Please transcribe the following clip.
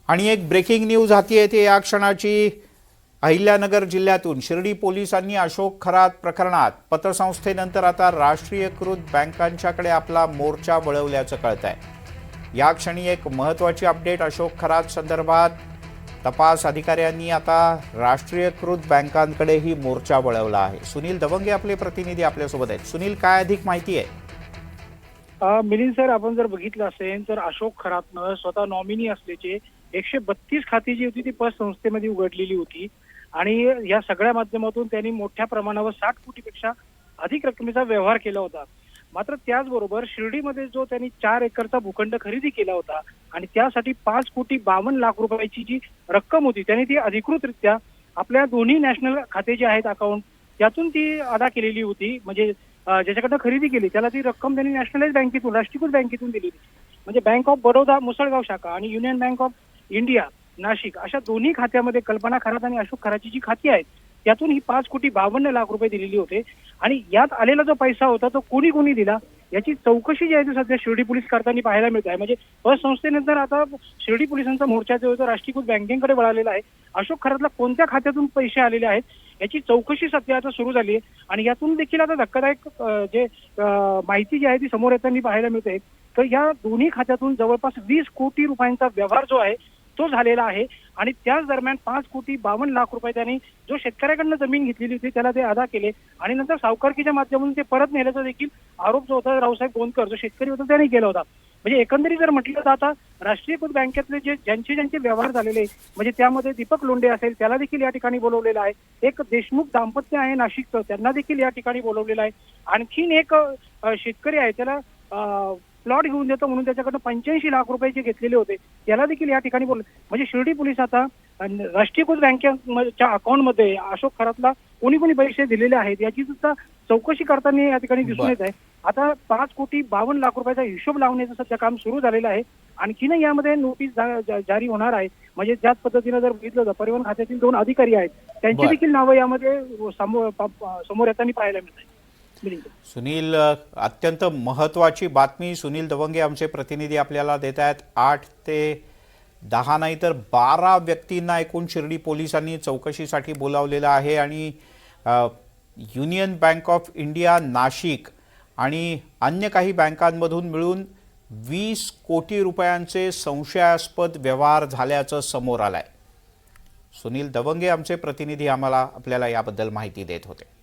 आणि एक breaking news हाती येते या क्षणाची। अहिल्यानगर जिल्ह्यातून शिर्डी पोलिसांनी अशोक खरात प्रकरणात पतसंस्थेनंतर आता राष्ट्रीयकृत बँकांच्याकडे आपला मोर्चा वळवल्याचं कळतंय। या क्षणी एक महत्त्वाची अपडेट अशोक खरात संदर्भात तपास अधिकाऱ्यांनी आता राष्ट्रीयकृत बँकांकडेही मोर्चा वळवला आहे। सुनील दवंगे आपले प्रतिनिधी आपल्यासोबत आहेत। सुनील, काय अधिक माहिती आहे? मिलिंद सर, आपण जर बघितलं असेल तर अशोक खरातनं स्वतः नॉमिनी असल्याचे 132 खाती जी होती ती पतसंस्थेमध्ये उघडलेली होती आणि या सगळ्या माध्यमातून त्यांनी मोठ्या प्रमाणावर 60 कोटीपेक्षा अधिक रकमेचा व्यवहार केला होता। मात्र त्याचबरोबर शिर्डीमध्ये जो त्यांनी 4 एकरचा भूखंड खरेदी केला होता आणि त्यासाठी 5,52,00,000 रुपयाची जी रक्कम होती त्यांनी ती अधिकृतरित्या आपल्या दोन्ही नॅशनल खाते जे आहेत अकाउंट त्यातून ती अदा केलेली होती। म्हणजे ज्याच्याकडनं खरेदी केली त्याला ती रक्कम त्यांनी नॅशनलाइज बँकेतून, राष्ट्रीयकृत बँकेतून दिली होती। म्हणजे बँक ऑफ बडोदा मुसळगाव शाखा आणि union bank of India Nashik अशा दोन्ही खात्यामध्ये कल्पना खरात आणि अशोक खरातची जी खाती आहेत त्यातून ही 5,52,00,000 रुपये दिलेली होते। आणि यात आलेला जो पैसा होता तो कोणी दिला याची चौकशी जी आहे ती सध्या शिर्डी पोलीस करताना पाहायला मिळत आहे। म्हणजे पतसंस्थेनंतर आता शिर्डी पोलिसांचा मोर्चा जो होता राष्ट्रीयकृत बँकेकडे वळालेला आहे। अशोक खरातला कोणत्या खात्यातून पैसे आलेले आहेत याची चौकशी सध्या आता सुरू झाली आहे आणि यातून देखील आता धक्कादायक जे माहिती जी आहे ती समोर येताना पाहायला मिळते। तर या दोन्ही खात्यातून जवळपास 20 कोटी रुपयांचा व्यवहार जो आहे तो झालेला आहे आणि त्याच दरम्यान 5,52,00,000 रुपये त्यांनी जो शेतकऱ्याकडनं जमीन घेतलेली होती त्याला ते अदा केले आणि नंतर सावकारकीच्या माध्यमातून ते परत नेल्याचा देखील आरोप जो होता रावसाहेब गोंदकर जो शेतकरी होता त्याने केला होता। म्हणजे एकंदरीत जर म्हटलं तर आता राष्ट्रीयकृत बँकेतले ज्यांचे व्यवहार झालेले म्हणजे त्यामध्ये दीपक लोंढे असेल त्याला देखील या ठिकाणी बोलवलेलं आहे। एक देशमुख दाम्पत्य आहे नाशिकचं त्यांना देखील या ठिकाणी बोलवलेलं आहे। आणखीन एक शेतकरी आहे त्याला प्लॉट घेऊन देतो म्हणून त्याच्याकडनं 85,00,000 रुपये जे घेतलेले होते त्याला देखील या ठिकाणी बोलले। म्हणजे शिर्डी पोलीस आता राष्ट्रीयकृत बँकेच्या अकाउंटमध्ये अशोक खरातला कोणी पैसे दिलेले आहेत याची सुद्धा चौकशी करताना या ठिकाणी दिसून येत आहे। आता 5,52,00,000 रुपयाचा हिशोब लावण्याचं सध्या काम सुरू झालेलं आहे। आणखीन यामध्ये नोटीस जारी होणार आहे। म्हणजे ज्याच पद्धतीने जर बघितलं तर परिवहन खात्यातील 2 अधिकारी आहेत त्यांची देखील नावं यामध्ये समोर येताना पाहायला मिळत आहे। सुनील, अत्यंत महत्त्वाची बातमी सुनील दवंगे आमचे प्रतिनिधी आपल्याला देत आहेत। 8 ते 10 नाही तर 12 व्यक्तींना एकूण शिर्डी पोलिसांनी चौकशीसाठी बोलावलेलं आहे आणि union bank of India Nashik आणि अन्य काही बँकांमधून मिळून 20 कोटी रुपयांचे संशयास्पद व्यवहार झाल्याचं समोर आलंय। सुनील दवंगे आमचे प्रतिनिधी आपल्याला याबद्दल माहिती देत होते।